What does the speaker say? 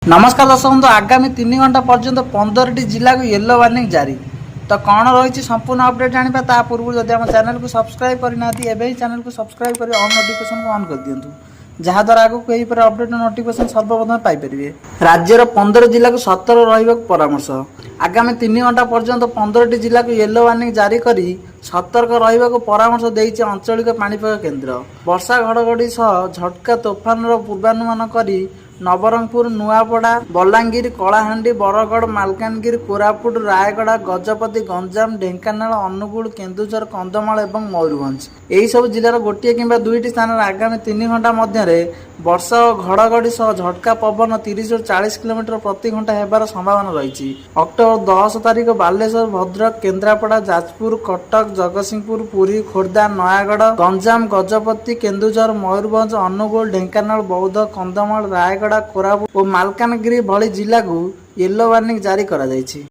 नमस्कार दर्शक बंधु आगामी 3 घंटा पर्यंत 15टी जिला को येलो वार्निंग जारी। तो कौन रही संपूर्ण अपडेट जाना ता पूर्व जब आम चैनल को सब्सक्राइब करना एवं चैनल को सब्सक्राइब कर ऑन नोटिफिकेशन को ऑन कर दिंतु जहाद्वारा आगक यहीपर अपडेट नोटिफिकेशन सर्वप्रथम पाइपर। राज्यर 15 जिला को सतर्क रहा परामर्श। आगामी 3 घंटा पर्यंत 15टी जिला को येलो वार्निंग जारी कर सतर्क रहा परामर्श देइछि आंचलिक पाणीपाग केन्द्र। वर्षा घड़घड़ी सह झटका तोफान पूर्वानुमान करी नवरंगपुर, नुआपड़ा, बलांगीर, कलाहांडी, बरगढ़, मालकानगिरी, कोरापुट, रायगड़ा, गजपति, गंजाम, ढेंकानाल, अनुगुल, केन्दुझर, कंधमाल और मयूरभंज यही सब जिलार गोटे किंबा दुईटी स्थान आगामी 3 घंटा मध्य वर्षा और घड़घड़ी सह झटका पवन 30 ରୁ 40 किलोमीटर प्रति घंटा हेबार संभावना रही। अक्टोबर 10 तारिख बालेश्वर, भद्रक, केन्द्रापड़ा, जाजपुर, कटक, जगतसिंहपुर, पुरी, खोर्धा, नयागढ़, गंजाम, गजपति, केन्दुझर, मयूरभंज, अनुगुल, ढेंकानाल, बौद्ध, कंधमाल, रायगड़ा, कोरापुट और मालकानगिरी भली जिला को येलो वार्निंग जारी करा जायछि।